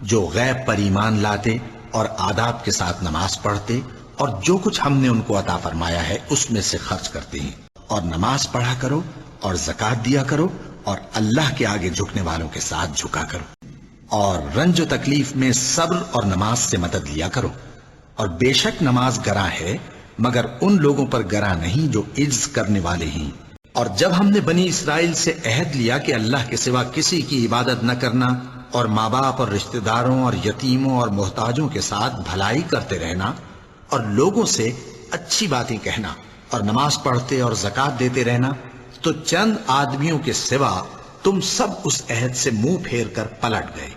جو غیب پر ایمان لاتے اور آداب کے ساتھ نماز پڑھتے اور جو کچھ ہم نے ان کو عطا فرمایا ہے اس میں سے خرچ کرتے ہیں، اور نماز پڑھا کرو اور زکوٰۃ دیا کرو اور اللہ کے آگے جھکنے والوں کے ساتھ جھکا کرو، اور رنج و تکلیف میں صبر اور نماز سے مدد لیا کرو، اور بے شک نماز گراں ہے مگر ان لوگوں پر گراں نہیں جو عجز کرنے والے ہیں۔ اور جب ہم نے بنی اسرائیل سے عہد لیا کہ اللہ کے سوا کسی کی عبادت نہ کرنا اور ماں باپ اور رشتہ داروں اور یتیموں اور محتاجوں کے ساتھ بھلائی کرتے رہنا اور لوگوں سے اچھی باتیں کہنا اور نماز پڑھتے اور زکوٰۃ دیتے رہنا، تو چند آدمیوں کے سوا تم سب اس عہد سے منہ پھیر کر پلٹ گئے،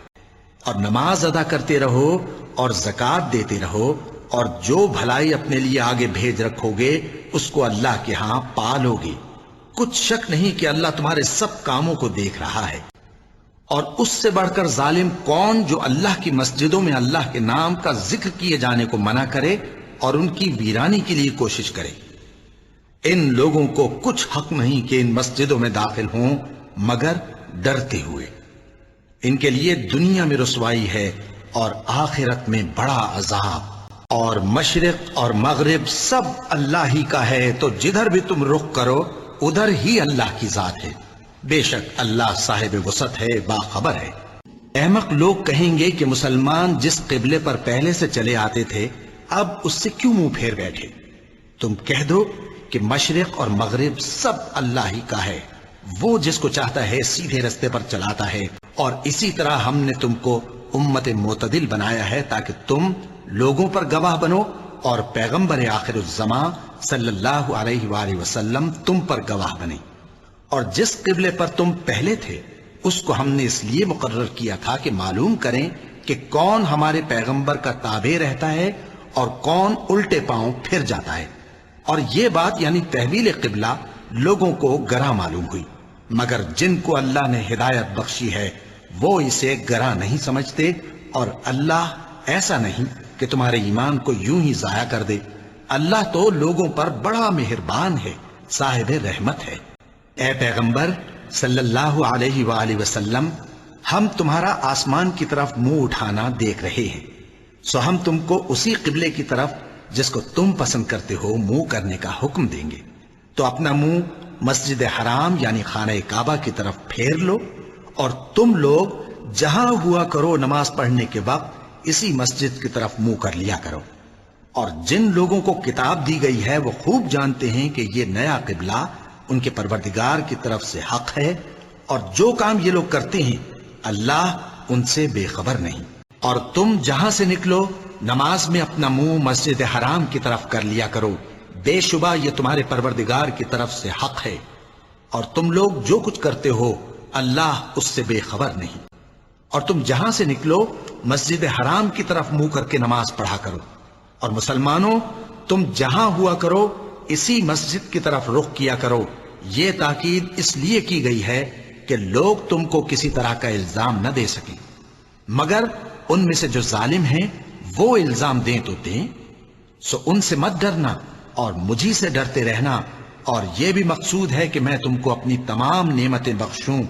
اور نماز ادا کرتے رہو اور زکوٰۃ دیتے رہو، اور جو بھلائی اپنے لیے آگے بھیج رکھو گے اس کو اللہ کے ہاں پالو گے۔ کچھ شک نہیں کہ اللہ تمہارے سب کاموں کو دیکھ رہا ہے۔ اور اس سے بڑھ کر ظالم کون جو اللہ کی مسجدوں میں اللہ کے نام کا ذکر کیے جانے کو منع کرے اور ان کی ویرانی کے لیے کوشش کرے۔ ان لوگوں کو کچھ حق نہیں کہ ان مسجدوں میں داخل ہوں مگر ڈرتے ہوئے۔ ان کے لیے دنیا میں رسوائی ہے اور آخرت میں بڑا عذاب۔ اور مشرق اور مغرب سب اللہ ہی کا ہے، تو جدھر بھی تم رخ کرو ادھر ہی اللہ کی ذات ہے، بے شک اللہ صاحب وسعت ہے، باخبر ہے۔ احمق لوگ کہیں گے کہ مسلمان جس قبلے پر پہلے سے چلے آتے تھے اب اس سے کیوں منہ پھیر بیٹھے؟ تم کہہ دو کہ مشرق اور مغرب سب اللہ ہی کا ہے، وہ جس کو چاہتا ہے سیدھے رستے پر چلاتا ہے، اور اسی طرح ہم نے تم کو امت معتدل بنایا ہے تاکہ تم لوگوں پر گواہ بنو اور پیغمبر آخر الزمان صلی اللہ علیہ وآلہ وسلم تم پر گواہ بنے۔ اور جس قبلے پر تم پہلے تھے اس کو ہم نے اس لیے مقرر کیا تھا کہ معلوم کریں کہ کون ہمارے پیغمبر کا تابع رہتا ہے اور کون الٹے پاؤں پھر جاتا ہے۔ اور یہ بات یعنی تحویل قبلہ لوگوں کو گراں معلوم ہوئی، مگر جن کو اللہ نے ہدایت بخشی ہے وہ اسے گراں نہیں سمجھتے، اور اللہ ایسا نہیں کہ تمہارے ایمان کو یوں ہی ضائع کر دے۔ اللہ تو لوگوں پر بڑا مہربان ہے، صاحب رحمت ہے۔ اے پیغمبر صلی اللہ علیہ وآلہ وسلم، ہم تمہارا آسمان کی طرف منہ اٹھانا دیکھ رہے ہیں، سو ہم تم کو اسی قبلے کی طرف جس کو تم پسند کرتے ہو منہ کرنے کا حکم دیں گے، تو اپنا منہ مسجد حرام یعنی خانہ کعبہ کی طرف پھیر لو، اور تم لوگ جہاں ہوا کرو نماز پڑھنے کے وقت اسی مسجد کی طرف منہ کر لیا کرو۔ اور جن لوگوں کو کتاب دی گئی ہے وہ خوب جانتے ہیں کہ یہ نیا قبلہ ان کے پروردگار کی طرف سے حق ہے، اور جو کام یہ لوگ کرتے ہیں اللہ ان سے بے خبر نہیں۔ اور تم جہاں سے نکلو نماز میں اپنا منہ مسجد حرام کی طرف کر لیا کرو، بے شبہ یہ تمہارے پروردگار کی طرف سے حق ہے، اور تم لوگ جو کچھ کرتے ہو اللہ اس سے بے خبر نہیں۔ اور تم جہاں سے نکلو مسجد حرام کی طرف منہ کر کے نماز پڑھا کرو، اور مسلمانوں تم جہاں ہوا کرو اسی مسجد کی طرف رخ کیا کرو۔ یہ تاکید اس لیے کی گئی ہے کہ لوگ تم کو کسی طرح کا الزام نہ دے سکیں، مگر ان میں سے جو ظالم ہیں وہ الزام دیں تو دیں، سو ان سے مت ڈرنا اور مجھی سے ڈرتے رہنا، اور یہ بھی مقصود ہے کہ میں تم کو اپنی تمام نعمتیں بخشوں،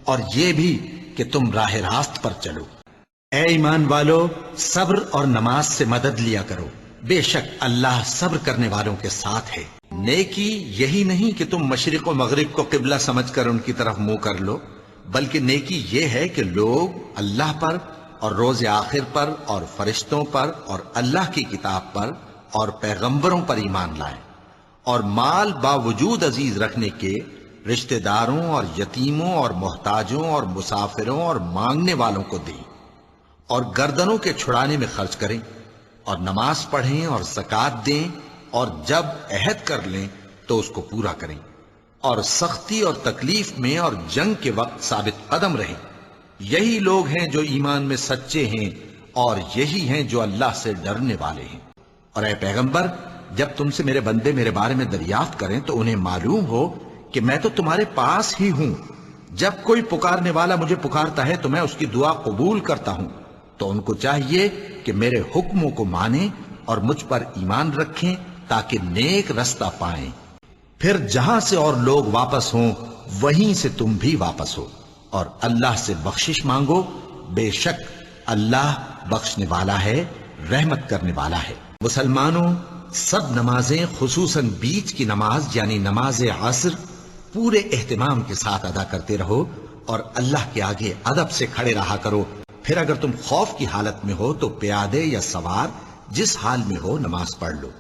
اور یہ بھی کہ تم راہ راست پر چلو۔ اے ایمان والو، صبر اور نماز سے مدد لیا کرو، بے شک اللہ صبر کرنے والوں کے ساتھ ہے۔ نیکی یہی نہیں کہ تم مشرق و مغرب کو قبلہ سمجھ کر ان کی طرف منہ کر لو، بلکہ نیکی یہ ہے کہ لوگ اللہ پر اور روز آخر پر اور فرشتوں پر اور اللہ کی کتاب پر اور پیغمبروں پر ایمان لائیں، اور مال باوجود عزیز رکھنے کے رشتہ داروں اور یتیموں اور محتاجوں اور مسافروں اور مانگنے والوں کو دیں، اور گردنوں کے چھڑانے میں خرچ کریں، اور نماز پڑھیں اور زکوٰۃ دیں، اور جب عہد کر لیں تو اس کو پورا کریں، اور سختی اور تکلیف میں اور جنگ کے وقت ثابت قدم رہیں۔ یہی لوگ ہیں جو ایمان میں سچے ہیں، اور یہی ہیں جو اللہ سے ڈرنے والے ہیں۔ اور اے پیغمبر، جب تم سے میرے بندے میرے بارے میں دریافت کریں تو انہیں معلوم ہو کہ میں تو تمہارے پاس ہی ہوں، جب کوئی پکارنے والا مجھے پکارتا ہے تو میں اس کی دعا قبول کرتا ہوں، تو ان کو چاہیے کہ میرے حکموں کو مانیں اور مجھ پر ایمان رکھیں تاکہ نیک رستہ پائیں۔ پھر جہاں سے اور لوگ واپس ہوں وہیں سے تم بھی واپس ہو، اور اللہ سے بخشش مانگو، بے شک اللہ بخشنے والا ہے، رحمت کرنے والا ہے۔ مسلمانوں، سب نمازیں خصوصاً بیچ کی نماز یعنی نماز عصر پورے اہتمام کے ساتھ ادا کرتے رہو اور اللہ کے آگے ادب سے کھڑے رہا کرو۔ پھر اگر تم خوف کی حالت میں ہو تو پیادے یا سوار جس حال میں ہو نماز پڑھ لو۔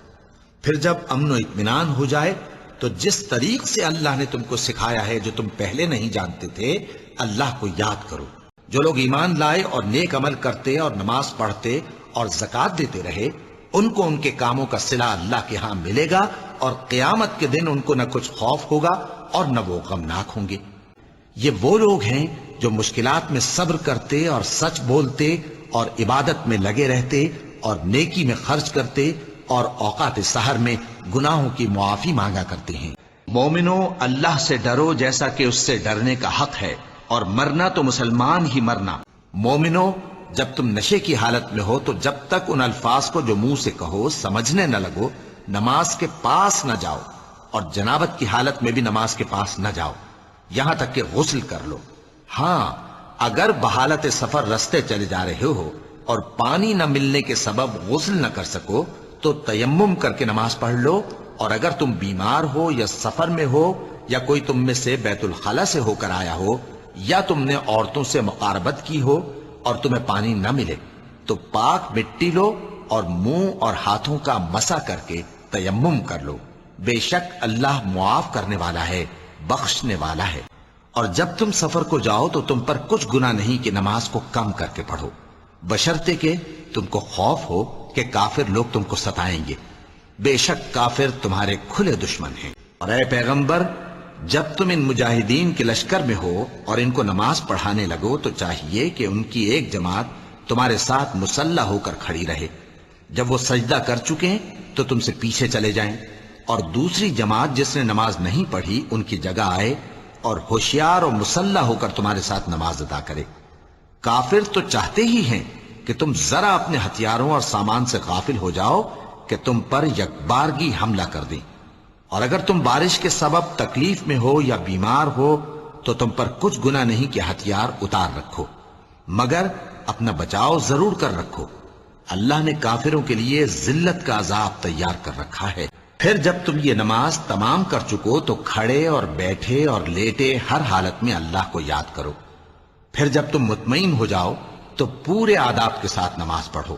پھر جب امن و اطمینان ہو جائے تو جس طریق سے اللہ نے تم کو سکھایا ہے جو تم پہلے نہیں جانتے تھے، اللہ کو یاد کرو۔ جو لوگ ایمان لائے اور نیک عمل کرتے اور نماز پڑھتے اور زکوٰۃ دیتے رہے، ان کو ان کے کاموں کا صلہ اللہ کے ہاں ملے گا اور قیامت کے دن ان کو نہ کچھ خوف ہوگا اور نہ وہ غمناک ہوں گے۔ یہ وہ لوگ ہیں جو مشکلات میں صبر کرتے اور سچ بولتے اور عبادت میں لگے رہتے اور نیکی میں خرچ کرتے اور اوقات سحر میں گناہوں کی معافی مانگا کرتے ہیں۔ مومنوں، اللہ سے ڈرو جیسا کہ اس سے ڈرنے کا حق ہے، اور مرنا تو مسلمان ہی مرنا۔ مومنوں، جب تم نشے کی حالت میں ہو تو جب تک ان الفاظ کو جو منہ سے کہو سمجھنے نہ لگو نماز کے پاس نہ جاؤ، اور جنابت کی حالت میں بھی نماز کے پاس نہ جاؤ یہاں تک کہ غسل کر لو۔ ہاں، اگر بحالت سفر رستے چلے جا رہے ہو اور پانی نہ ملنے کے سبب غسل نہ کر سکو تو تیمم کر کے نماز پڑھ لو، اور اگر تم بیمار ہو یا سفر میں ہو یا کوئی تم میں سے بیت الخلا سے ہو کر آیا ہو یا تم نے عورتوں سے مقاربت کی ہو اور تمہیں پانی نہ ملے تو پاک مٹی لو اور منہ اور ہاتھوں کا مسح کر کے تیمم کر لو۔ بے شک اللہ معاف کرنے والا ہے، بخشنے والا ہے۔ اور جب تم سفر کو جاؤ تو تم پر کچھ گناہ نہیں کہ نماز کو کم کر کے پڑھو، بشرطے کہ تم کو خوف ہو کہ کافر لوگ تم کو ستائیں گے۔ بے شک کافر تمہارے کھلے دشمن ہیں۔ اور اے پیغمبر، جب تم ان مجاہدین کے لشکر میں ہو اور ان کو نماز پڑھانے لگو تو چاہیے کہ ان کی ایک جماعت تمہارے ساتھ مسلح ہو کر کھڑی رہے، جب وہ سجدہ کر چکے تو تم سے پیچھے چلے جائیں، اور دوسری جماعت جس نے نماز نہیں پڑھی ان کی جگہ آئے اور ہوشیار اور مسلح ہو کر تمہارے ساتھ نماز ادا کرے۔ کافر تو چاہتے ہی ہیں کہ تم ذرا اپنے ہتھیاروں اور سامان سے غافل ہو جاؤ کہ تم پر یکبارگی حملہ کر دیں، اور اگر تم بارش کے سبب تکلیف میں ہو یا بیمار ہو تو تم پر کچھ گناہ نہیں کہ ہتھیار اتار رکھو، مگر اپنا بچاؤ ضرور کر رکھو۔ اللہ نے کافروں کے لیے ذلت کا عذاب تیار کر رکھا ہے۔ پھر جب تم یہ نماز تمام کر چکو تو کھڑے اور بیٹھے اور لیٹے ہر حالت میں اللہ کو یاد کرو۔ پھر جب تم مطمئن ہو جاؤ تو پورے آداب کے ساتھ نماز پڑھو۔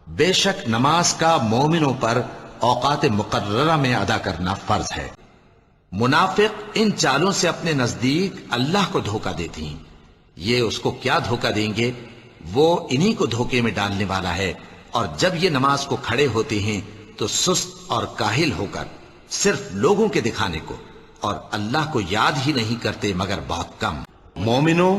بے شک نماز کا مومنوں پر اوقات مقررہ میں ادا کرنا فرض ہے۔ منافق ان چالوں سے اپنے نزدیک اللہ کو دھوکہ دیتی ہیں، یہ اس کو کیا دھوکہ دیں گے، وہ انہی کو دھوکے میں ڈالنے والا ہے۔ اور جب یہ نماز کو کھڑے ہوتے ہیں تو سست اور کاہل ہو کر صرف لوگوں کے دکھانے کو اور اللہ کو یاد ہی نہیں کرتے مگر بہت کم۔ مومنوں،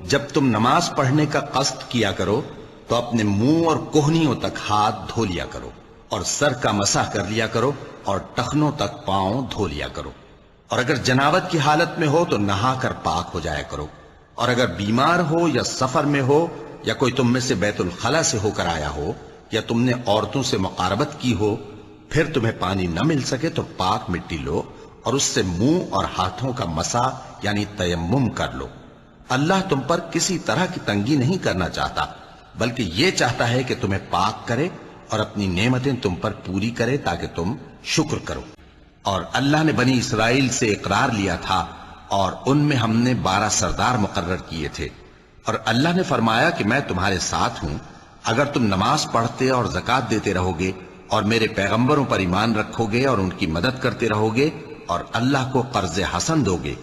جب تم نماز پڑھنے کا قصد کیا کرو تو اپنے منہ اور کوہنیوں تک ہاتھ دھو لیا کرو، اور سر کا مسح کر لیا کرو، اور ٹخنوں تک پاؤں دھو لیا کرو، اور اگر جنابت کی حالت میں ہو تو نہا کر پاک ہو جایا کرو، اور اگر بیمار ہو یا سفر میں ہو یا کوئی تم میں سے بیت الخلا سے ہو کر آیا ہو یا تم نے عورتوں سے مقاربت کی ہو، پھر تمہیں پانی نہ مل سکے تو پاک مٹی لو اور اس سے منہ اور ہاتھوں کا مسح یعنی تیمم کر لو۔ اللہ تم پر کسی طرح کی تنگی نہیں کرنا چاہتا، بلکہ یہ چاہتا ہے کہ تمہیں پاک کرے اور اپنی نعمتیں تم پر پوری کرے تاکہ تم شکر کرو۔ اور اللہ نے بنی اسرائیل سے اقرار لیا تھا اور ان میں ہم نے 12 سردار مقرر کیے تھے، اور اللہ نے فرمایا کہ میں تمہارے ساتھ ہوں اگر تم نماز پڑھتے اور زکوٰۃ دیتے رہو گے اور میرے پیغمبروں پر ایمان رکھو گے اور ان کی مدد کرتے رہو گے اور اللہ کو قرض حسن دو گے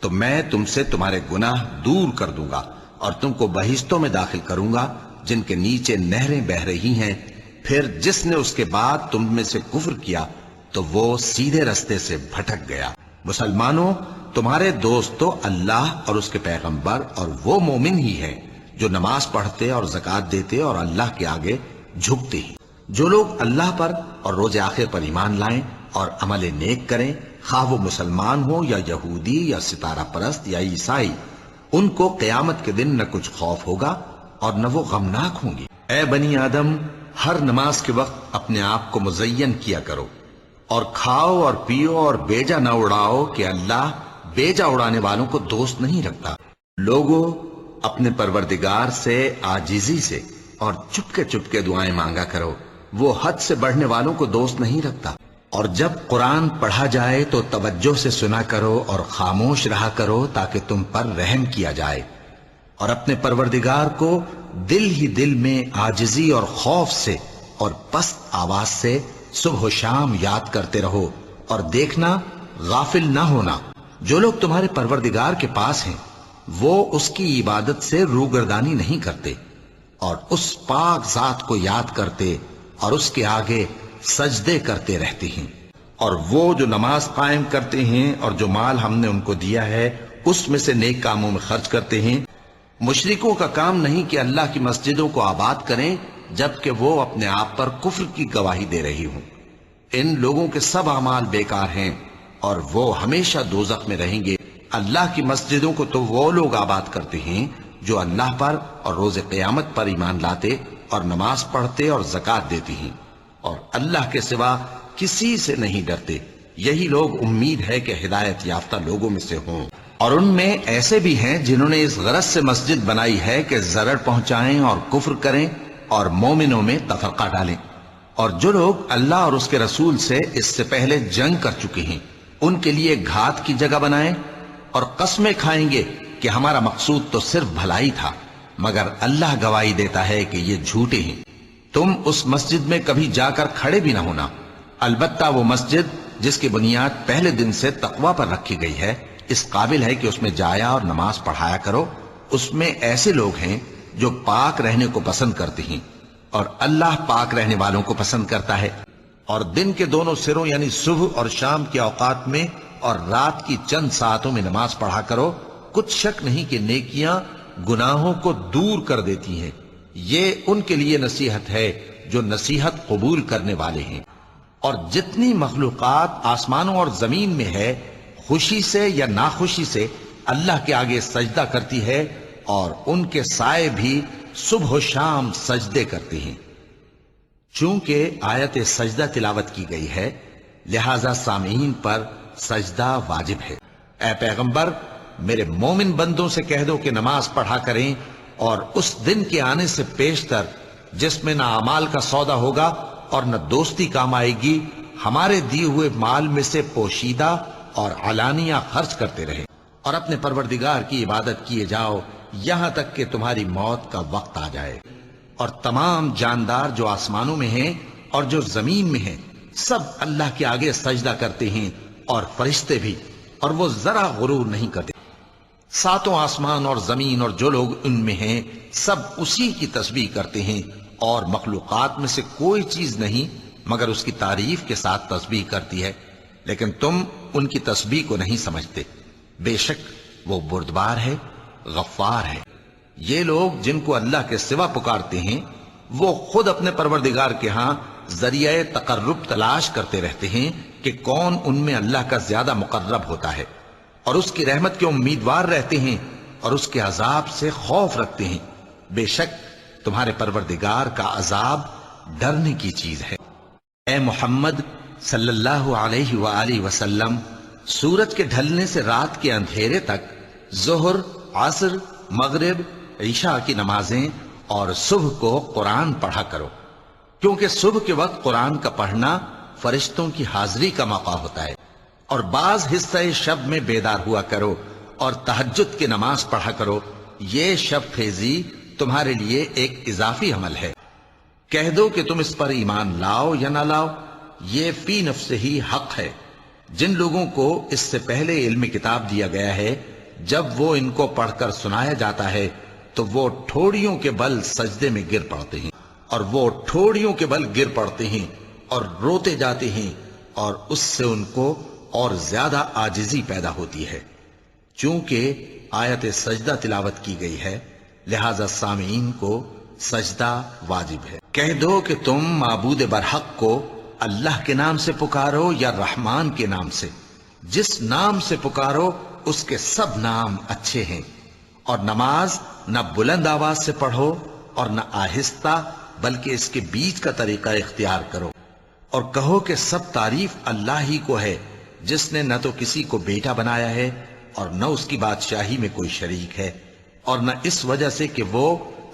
تو میں تم سے تمہارے گناہ دور کر دوں گا اور تم کو بہشتوں میں داخل کروں گا جن کے نیچے نہریں بہہ رہی ہیں۔ پھر جس نے اس کے بعد تم میں سے کفر کیا تو وہ سیدھے رستے سے بھٹک گیا۔ مسلمانوں، تمہارے دوست تو اللہ اور اس کے پیغمبر اور وہ مومن ہی ہیں جو نماز پڑھتے اور زکوٰۃ دیتے اور اللہ کے آگے جھکتے ہیں۔ جو لوگ اللہ پر اور روز آخر پر ایمان لائیں اور عمل نیک کریں، خواہ وہ مسلمان ہو یا یہودی یا ستارہ پرست یا عیسائی، ان کو قیامت کے دن نہ کچھ خوف ہوگا اور نہ وہ غمناک ہوں گے۔ اے بنی آدم، ہر نماز کے وقت اپنے آپ کو مزین کیا کرو اور کھاؤ اور پیو اور بیجا نہ اڑاؤ کہ اللہ بیجا اڑانے والوں کو دوست نہیں رکھتا۔ لوگوں، اپنے پروردگار سے عاجزی سے اور چپکے چپکے دعائیں مانگا کرو، وہ حد سے بڑھنے والوں کو دوست نہیں رکھتا۔ اور جب قرآن پڑھا جائے تو توجہ سے سنا کرو اور خاموش رہا کرو تاکہ تم پر رحم کیا جائے، اور اپنے پروردگار کو دل ہی دل میں عاجزی اور خوف سے اور پست آواز سے صبح و شام یاد کرتے رہو، اور دیکھنا غافل نہ ہونا۔ جو لوگ تمہارے پروردگار کے پاس ہیں وہ اس کی عبادت سے روگردانی نہیں کرتے، اور اس پاک ذات کو یاد کرتے اور اس کے آگے سجدے کرتے رہتے ہیں۔ اور وہ جو نماز قائم کرتے ہیں اور جو مال ہم نے ان کو دیا ہے اس میں سے نیک کاموں میں خرچ کرتے ہیں۔ مشرکوں کا کام نہیں کہ اللہ کی مسجدوں کو آباد کریں جبکہ وہ اپنے آپ پر کفر کی گواہی دے رہی ہوں۔ ان لوگوں کے سب اعمال بیکار ہیں اور وہ ہمیشہ دوزخ میں رہیں گے۔ اللہ کی مسجدوں کو تو وہ لوگ آباد کرتے ہیں جو اللہ پر اور روز قیامت پر ایمان لاتے اور نماز پڑھتے اور زکوٰۃ دیتی ہیں، اور اللہ کے سوا کسی سے نہیں ڈرتے۔ یہی لوگ امید ہے کہ ہدایت یافتہ لوگوں میں سے ہوں۔ اور ان میں ایسے بھی ہیں جنہوں نے اس غرض سے مسجد بنائی ہے کہ ضرر پہنچائیں اور کفر کریں اور مومنوں میں تفرقہ ڈالیں۔ اور جو لوگ اللہ اور اس کے رسول سے اس سے پہلے جنگ کر چکے ہیں ان کے لیے گھات کی جگہ بنائیں اور قسمیں کھائیں گے کہ ہمارا مقصود تو صرف بھلائی تھا، مگر اللہ گواہی دیتا ہے کہ یہ جھوٹے ہیں۔ تم اس مسجد میں کبھی جا کر کھڑے بھی نہ ہونا، البتہ وہ مسجد جس کی بنیاد پہلے دن سے تقوی پر رکھی گئی ہے اس قابل ہے کہ اس میں جایا اور نماز پڑھایا کرو۔ اس میں ایسے لوگ ہیں جو پاک رہنے کو پسند کرتے ہیں اور اللہ پاک رہنے والوں کو پسند کرتا ہے۔ اور دن کے دونوں سروں یعنی صبح اور شام کے اوقات میں اور رات کی چند ساعتوں میں نماز پڑھا کرو، کچھ شک نہیں کہ نیکیاں گناہوں کو دور کر دیتی ہیں۔ یہ ان کے لیے نصیحت ہے جو نصیحت قبول کرنے والے ہیں۔ اور جتنی مخلوقات آسمانوں اور زمین میں ہے خوشی سے یا ناخوشی سے اللہ کے آگے سجدہ کرتی ہے، اور ان کے سائے بھی صبح و شام سجدے کرتے ہیں۔ چونکہ آیت سجدہ تلاوت کی گئی ہے لہذا سامعین پر سجدہ واجب ہے۔ اے پیغمبر، میرے مومن بندوں سے کہہ دو کہ نماز پڑھا کریں، اور اس دن کے آنے سے پیشتر جس میں نہ اعمال کا سودا ہوگا اور نہ دوستی کام آئے گی، ہمارے دیے ہوئے مال میں سے پوشیدہ اور علانیہ خرچ کرتے رہے، اور اپنے پروردگار کی عبادت کیے جاؤ یہاں تک کہ تمہاری موت کا وقت آ جائے۔ اور تمام جاندار جو آسمانوں میں ہیں اور جو زمین میں ہیں سب اللہ کے آگے سجدہ کرتے ہیں، اور فرشتے بھی، اور وہ ذرا غرور نہیں کرتے۔ ساتوں آسمان اور زمین اور جو لوگ ان میں ہیں سب اسی کی تسبیح کرتے ہیں، اور مخلوقات میں سے کوئی چیز نہیں مگر اس کی تعریف کے ساتھ تسبیح کرتی ہے، لیکن تم ان کی تسبیح کو نہیں سمجھتے۔ بے شک وہ بردبار ہے، غفار ہے۔ یہ لوگ جن کو اللہ کے سوا پکارتے ہیں وہ خود اپنے پروردگار کے ہاں ذریعہ تقرب تلاش کرتے رہتے ہیں کہ کون ان میں اللہ کا زیادہ مقرب ہوتا ہے، اور اس کی رحمت کے امیدوار رہتے ہیں اور اس کے عذاب سے خوف رکھتے ہیں۔ بے شک تمہارے پروردگار کا عذاب ڈرنے کی چیز ہے۔ اے محمد صلی اللہ علیہ وآلہ وسلم، سورج کے ڈھلنے سے رات کے اندھیرے تک ظہر، عصر، مغرب، عشاء کی نمازیں اور صبح کو قرآن پڑھا کرو، کیونکہ صبح کے وقت قرآن کا پڑھنا فرشتوں کی حاضری کا موقع ہوتا ہے۔ اور بعض حصہ شب میں بیدار ہوا کرو اور تہجد کی نماز پڑھا کرو، یہ شب خیزی تمہارے لیے ایک اضافی عمل ہے۔ کہہ دو کہ تم اس پر ایمان لاؤ یا نہ لاؤ، یہ فی نفس ہی حق ہے۔ جن لوگوں کو اس سے پہلے علم کتاب دیا گیا ہے جب وہ ان کو پڑھ کر سنایا جاتا ہے تو وہ ٹھوڑیوں کے بل سجدے میں گر پڑتے ہیں، اور وہ ٹھوڑیوں کے بل گر پڑتے ہیں اور روتے جاتے ہیں، اور اس سے ان کو اور زیادہ عاجزی پیدا ہوتی ہے۔ چونکہ آیت سجدہ تلاوت کی گئی ہے لہذا سامعین کو سجدہ واجب ہے۔ کہہ دو کہ تم معبود برحق کو اللہ کے نام سے پکارو یا رحمان کے نام سے، جس نام سے پکارو اس کے سب نام اچھے ہیں، اور نماز نہ بلند آواز سے پڑھو اور نہ آہستہ، بلکہ اس کے بیچ کا طریقہ اختیار کرو، اور کہو کہ سب تعریف اللہ ہی کو ہے جس نے نہ تو کسی کو بیٹا بنایا ہے اور نہ اس کی بادشاہی میں کوئی شریک ہے، اور نہ اس وجہ سے کہ وہ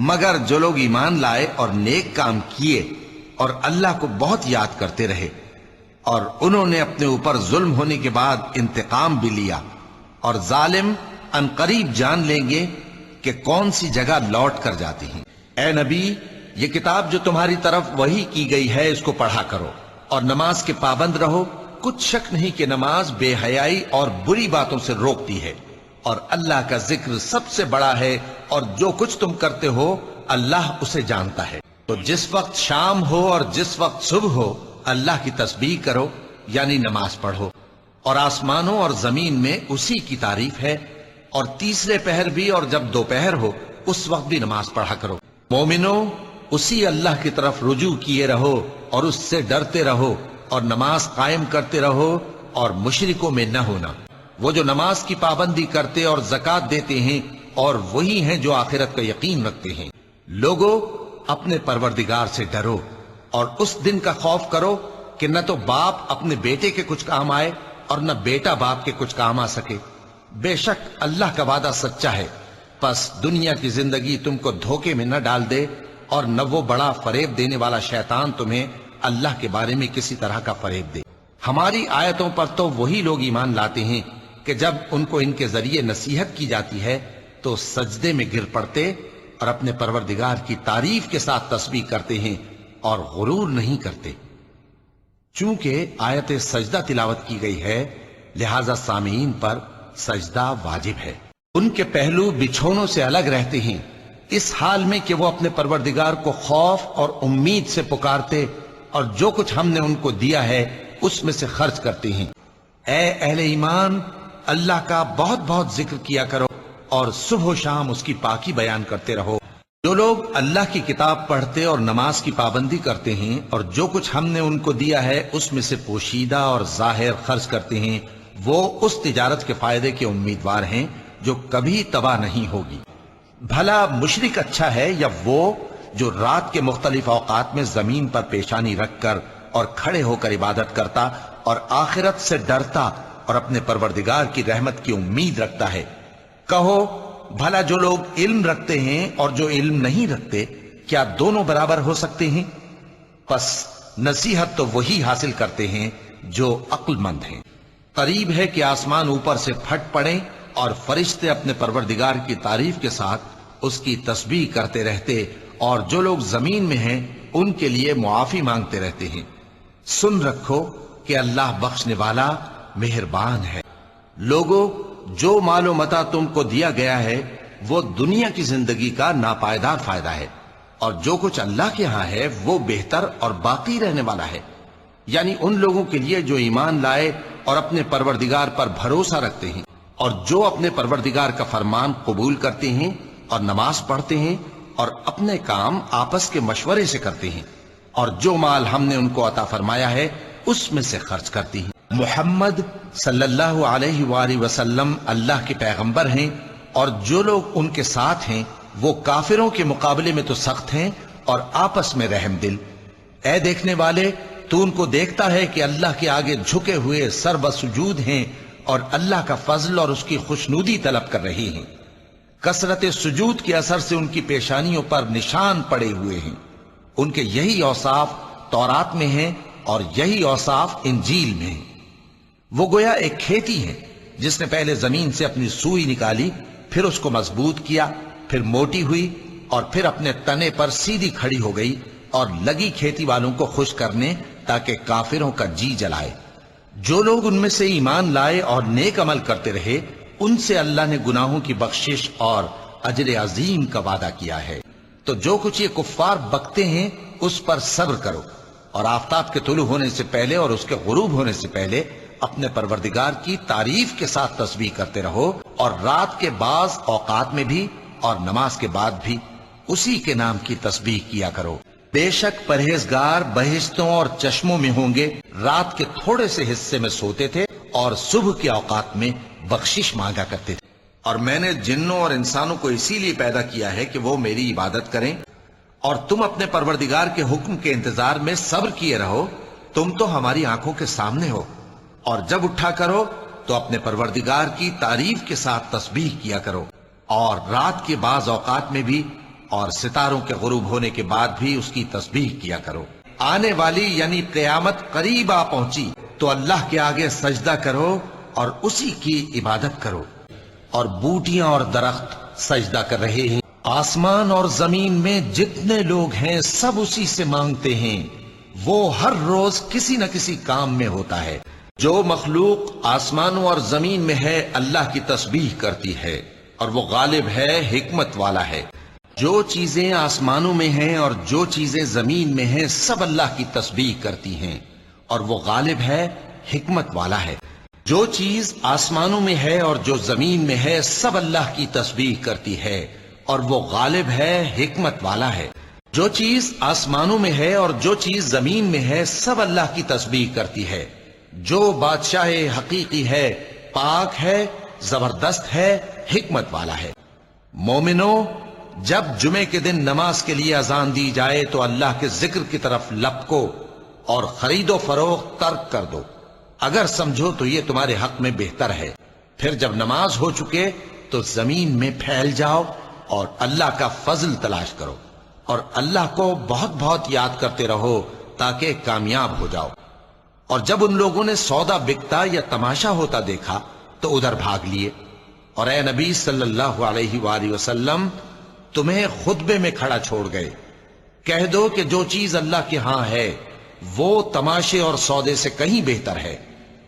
مگر جو لوگ ایمان لائے اور نیک کام کیے اور اللہ کو بہت یاد کرتے رہے اور انہوں نے اپنے اوپر ظلم ہونے کے بعد انتقام بھی لیا، اور ظالم عنقریب جان لیں گے کہ کون سی جگہ لوٹ کر جاتی ہیں۔ اے نبی، یہ کتاب جو تمہاری طرف وحی کی گئی ہے اس کو پڑھا کرو اور نماز کے پابند رہو۔ کچھ شک نہیں کہ نماز بے حیائی اور بری باتوں سے روکتی ہے، اور اللہ کا ذکر سب سے بڑا ہے، اور جو کچھ تم کرتے ہو اللہ اسے جانتا ہے۔ تو جس وقت شام ہو اور جس وقت صبح ہو اللہ کی تسبیح کرو، یعنی نماز پڑھو، اور آسمانوں اور زمین میں اسی کی تعریف ہے، اور تیسرے پہر بھی اور جب دوپہر ہو اس وقت بھی نماز پڑھا کرو۔ مومنو، اسی اللہ کی طرف رجوع کیے رہو اور اس سے ڈرتے رہو، اور نماز قائم کرتے رہو اور مشرکوں میں نہ ہونا۔ وہ جو نماز کی پابندی کرتے اور زکوٰۃ دیتے ہیں اور وہی ہیں جو آخرت کا یقین رکھتے ہیں۔ لوگو، اپنے پروردگار سے ڈرو اور اس دن کا خوف کرو کہ نہ تو باپ اپنے بیٹے کے کچھ کام آئے اور نہ بیٹا باپ کے کچھ کام آ سکے۔ بے شک اللہ کا وعدہ سچا ہے، پس دنیا کی زندگی تم کو دھوکے میں نہ ڈال دے، اور نہ وہ بڑا فریب دینے والا شیطان تمہیں اللہ کے بارے میں کسی طرح کا فریب دے۔ ہماری آیتوں پر تو وہی لوگ ایمان لاتے ہیں کہ جب ان کو ان کے ذریعے نصیحت کی جاتی ہے تو سجدے میں گر پڑتے اور اپنے پروردگار کی تعریف کے ساتھ تسبیح کرتے ہیں اور غرور نہیں کرتے۔ چونکہ آیت سجدہ تلاوت کی گئی ہے لہذا سامعین پر سجدہ واجب ہے۔ ان کے پہلو بچھونوں سے الگ رہتے ہیں، اس حال میں کہ وہ اپنے پروردگار کو خوف اور امید سے پکارتے اور جو کچھ ہم نے ان کو دیا ہے اس میں سے خرچ کرتے ہیں۔ اے اہل ایمان، اللہ کا بہت بہت ذکر کیا کرو اور صبح و شام اس کی پاکی بیان کرتے رہو۔ جو لوگ اللہ کی کتاب پڑھتے اور نماز کی پابندی کرتے ہیں اور جو کچھ ہم نے ان کو دیا ہے اس میں سے پوشیدہ اور ظاہر خرچ کرتے ہیں، وہ اس تجارت کے فائدے کے امیدوار ہیں جو کبھی تباہ نہیں ہوگی۔ بھلا مشرک اچھا ہے یا وہ جو رات کے مختلف اوقات میں زمین پر پیشانی رکھ کر اور کھڑے ہو کر عبادت کرتا اور آخرت سے ڈرتا اور اپنے پروردگار کی رحمت کی امید رکھتا ہے۔ کہو، بھلا جو لوگ علم رکھتے ہیں اور جو علم نہیں رکھتے کیا دونوں برابر ہو سکتے ہیں؟ پس نصیحت تو وہی حاصل کرتے ہیں جو عقل مند ہیں۔ قریب ہے کہ آسمان اوپر سے پھٹ پڑیں اور فرشتے اپنے پروردگار کی تعریف کے ساتھ اس کی تسبیح کرتے رہتے، اور جو لوگ زمین میں ہیں ان کے لیے معافی مانگتے رہتے ہیں۔ سن رکھو کہ اللہ بخشنے والا مہربان ہے۔ لوگو، جو مال و متاع تم کو دیا گیا ہے وہ دنیا کی زندگی کا ناپائیدار فائدہ ہے، اور جو کچھ اللہ کے ہاں ہے وہ بہتر اور باقی رہنے والا ہے، یعنی ان لوگوں کے لیے جو ایمان لائے اور اپنے پروردگار پر بھروسہ رکھتے ہیں، اور جو اپنے پروردگار کا فرمان قبول کرتے ہیں اور نماز پڑھتے ہیں اور اپنے کام آپس کے مشورے سے کرتے ہیں، اور جو مال ہم نے ان کو عطا فرمایا ہے اس میں سے خرچ کرتی ہیں۔ محمد صلی اللہ علیہ وآلہ وسلم اللہ کے پیغمبر ہیں، اور جو لوگ ان کے ساتھ ہیں وہ کافروں کے مقابلے میں تو سخت ہیں اور آپس میں رحم دل۔ اے دیکھنے والے، تو ان کو دیکھتا ہے کہ اللہ کے آگے جھکے ہوئے سر بسجود ہیں اور اللہ کا فضل اور اس کی خوشنودی طلب کر رہی ہیں۔ کثرت سجود کے اثر سے ان کی پیشانیوں پر نشان پڑے ہوئے ہیں۔ ان کے یہی اوصاف تورات میں ہیں اور یہی اوصاف انجیل میں ہیں۔ وہ گویا ایک کھیتی ہے جس نے پہلے زمین سے اپنی سوئی نکالی، پھر اس کو مضبوط کیا، پھر موٹی ہوئی اور پھر اپنے تنے پر سیدھی کھڑی ہو گئی، اور لگی کھیتی والوں کو خوش کرنے تاکہ کافروں کا جی جلائے۔ جو لوگ ان میں سے ایمان لائے اور نیک عمل کرتے رہے ان سے اللہ نے گناہوں کی بخشش اور اجر عظیم کا وعدہ کیا ہے۔ تو جو کچھ یہ کفار بکتے ہیں اس پر صبر کرو، اور آفتاب کے طلوع ہونے سے پہلے اور اس کے غروب ہونے سے پہلے اپنے پروردگار کی تعریف کے ساتھ تسبیح کرتے رہو، اور رات کے بعض اوقات میں بھی اور نماز کے بعد بھی اسی کے نام کی تسبیح کیا کرو۔ بے شک پرہیزگار بہشتوں اور چشموں میں ہوں گے، رات کے تھوڑے سے حصے میں سوتے تھے اور صبح کے اوقات میں بخشش مانگا کرتے تھے۔ اور میں نے جنوں اور انسانوں کو اسی لیے پیدا کیا ہے کہ وہ میری عبادت کریں، اور تم اپنے پروردگار کے حکم کے انتظار میں صبر کیے رہو۔ تم تو ہماری آنکھوں کے سامنے ہو، اور جب اٹھا کرو تو اپنے پروردگار کی تعریف کے ساتھ تسبیح کیا کرو، اور رات کے بعض اوقات میں بھی اور ستاروں کے غروب ہونے کے بعد بھی اس کی تسبیح کیا کرو۔ آنے والی یعنی قیامت قریب آ پہنچی تو اللہ کے آگے سجدہ کرو اور اسی کی عبادت کرو۔ اور بوٹیاں اور درخت سجدہ کر رہے ہیں، آسمان اور زمین میں جتنے لوگ ہیں سب اسی سے مانگتے ہیں، وہ ہر روز کسی نہ کسی کام میں ہوتا ہے۔ جو مخلوق آسمانوں اور زمین میں ہے اللہ کی تسبیح کرتی ہے اور وہ غالب ہے، حکمت والا ہے۔ جو چیزیں آسمانوں میں ہیں اور جو چیزیں زمین میں ہیں سب اللہ کی تسبیح کرتی ہیں اور وہ غالب ہے، حکمت والا ہے۔ جو چیز آسمانوں میں ہے اور جو زمین میں ہے سب اللہ کی تسبیح کرتی ہے اور وہ غالب ہے، حکمت والا ہے۔ جو چیز آسمانوں میں ہے اور جو چیز زمین میں ہے سب اللہ کی تسبیح کرتی ہے۔ جو بادشاہ حقیقی ہے، پاک ہے، زبردست ہے، حکمت والا ہے۔ مومنو، جب جمعے کے دن نماز کے لیے اذان دی جائے تو اللہ کے ذکر کی طرف لپکو اور خرید و فروخت ترک کر دو، اگر سمجھو تو یہ تمہارے حق میں بہتر ہے۔ پھر جب نماز ہو چکے تو زمین میں پھیل جاؤ اور اللہ کا فضل تلاش کرو اور اللہ کو بہت بہت یاد کرتے رہو تاکہ کامیاب ہو جاؤ۔ اور جب ان لوگوں نے سودا بکتا یا تماشا ہوتا دیکھا تو ادھر بھاگ لیے، اور اے نبی صلی اللہ علیہ وآلہ وسلم تمہیں خطبے میں کھڑا چھوڑ گئے۔ کہہ دو کہ جو چیز اللہ کے ہاں ہے وہ تماشے اور سودے سے کہیں بہتر ہے،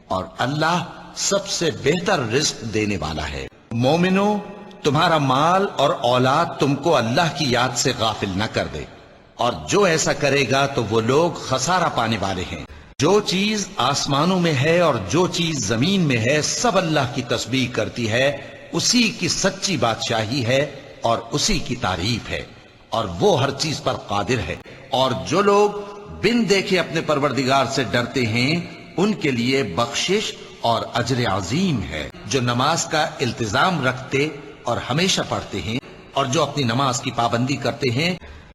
اور اللہ سب سے بہتر رزق دینے والا ہے۔ مومنو، تمہارا مال اور اولاد تم کو اللہ کی یاد سے غافل نہ کر دے، اور جو ایسا کرے گا تو وہ لوگ خسارہ پانے والے ہیں۔ جو چیز آسمانوں میں ہے اور جو چیز زمین میں ہے سب اللہ کی تسبیح کرتی ہے، اسی کی سچی بادشاہی ہے اور اسی کی تعریف ہے، اور وہ ہر چیز پر قادر ہے۔ اور جو لوگ بن دیکھے اپنے پروردگار سے ڈرتے ہیں ان کے لیے بخشش اور اجر عظیم ہے۔ جو نماز کا التزام رکھتے اور ہمیشہ پڑھتے ہیں اور جو اپنی نماز کی پابندی کرتے ہیں،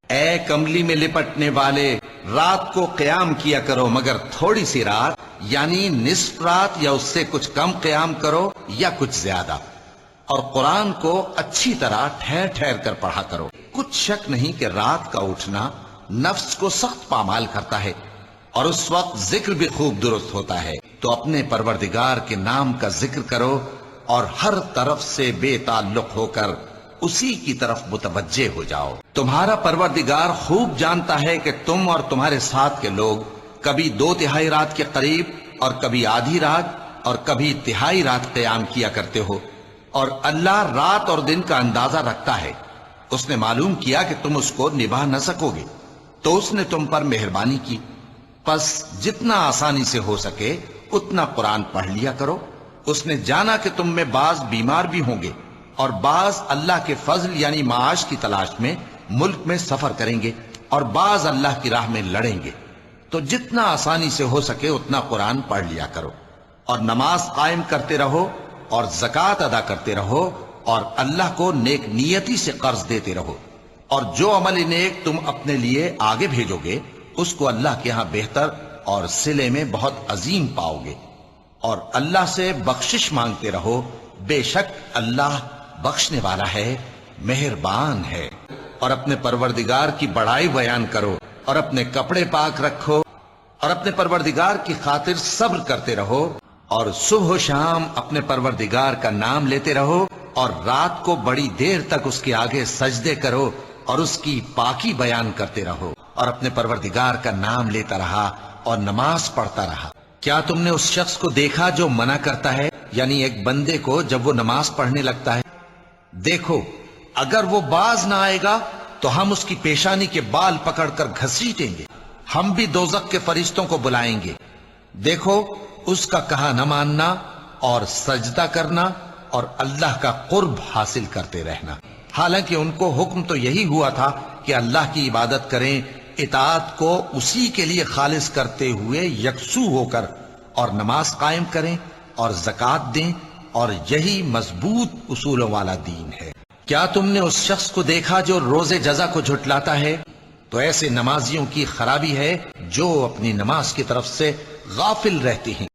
اے کملی میں لپٹنے والے، رات کو قیام کیا کرو مگر تھوڑی سی رات، یعنی نصف رات یا اس سے کچھ کم قیام کرو یا کچھ زیادہ، اور قرآن کو اچھی طرح ٹھہر ٹھہر کر پڑھا کرو۔ کچھ شک نہیں کہ رات کا اٹھنا نفس کو سخت پامال کرتا ہے اور اس وقت ذکر بھی خوب درست ہوتا ہے، تو اپنے پروردگار کے نام کا ذکر کرو اور ہر طرف سے بے تعلق ہو کر اسی کی طرف متوجہ ہو جاؤ۔ تمہارا پروردگار خوب جانتا ہے کہ تم اور تمہارے ساتھ کے لوگ کبھی 2/3 رات کے قریب اور کبھی آدھی رات اور کبھی تہائی رات قیام کیا کرتے ہو، اور اللہ رات اور دن کا اندازہ رکھتا ہے۔ اس نے معلوم کیا کہ تم اس کو نبھا نہ سکو گے تو اس نے تم پر مہربانی کی، پس جتنا آسانی سے ہو سکے اتنا قرآن پڑھ لیا کرو۔ اس نے جانا کہ تم میں بعض بیمار بھی ہوں گے اور بعض اللہ کے فضل یعنی معاش کی تلاش میں ملک میں سفر کریں گے اور بعض اللہ کی راہ میں لڑیں گے، تو جتنا آسانی سے ہو سکے اتنا قرآن پڑھ لیا کرو، اور نماز قائم کرتے رہو اور زکوٰۃ ادا کرتے رہو اور اللہ کو نیک نیتی سے قرض دیتے رہو، اور جو عمل نیک تم اپنے لیے آگے بھیجو گے اس کو اللہ کے ہاں بہتر اور صلے میں بہت عظیم پاؤ گے، اور اللہ سے بخشش مانگتے رہو، بے شک اللہ بخشنے والا ہے، مہربان ہے۔ اور اپنے پروردگار کی بڑائی بیان کرو اور اپنے کپڑے پاک رکھو اور اپنے پروردگار کی خاطر صبر کرتے رہو، اور صبح و شام اپنے پروردگار کا نام لیتے رہو، اور رات کو بڑی دیر تک اس کے آگے سجدے کرو اور اس کی پاکی بیان کرتے رہو، اور اپنے پروردگار کا نام لیتا رہا اور نماز پڑھتا رہا۔ کیا تم نے اس شخص کو دیکھا جو منع کرتا ہے، یعنی ایک بندے کو جب وہ نماز پڑھنے لگتا ہے؟ دیکھو، اگر وہ باز نہ آئے گا تو ہم اس کی پیشانی کے بال پکڑ کر گھسیٹیں گے، ہم بھی دوزخ کے فرشتوں کو بلائیں گے۔ دیکھو، اس کا کہا نہ ماننا اور سجدہ کرنا اور اللہ کا قرب حاصل کرتے رہنا، حالانکہ ان کو حکم تو یہی ہوا تھا کہ اللہ کی عبادت کریں، اطاعت کو اسی کے لیے خالص کرتے ہوئے یکسو ہو کر، اور نماز قائم کریں اور زکوٰۃ دیں، اور یہی مضبوط اصولوں والا دین ہے۔ کیا تم نے اس شخص کو دیکھا جو روز جزا کو جھٹلاتا ہے؟ تو ایسے نمازیوں کی خرابی ہے جو اپنی نماز کی طرف سے غافل رہتے ہیں۔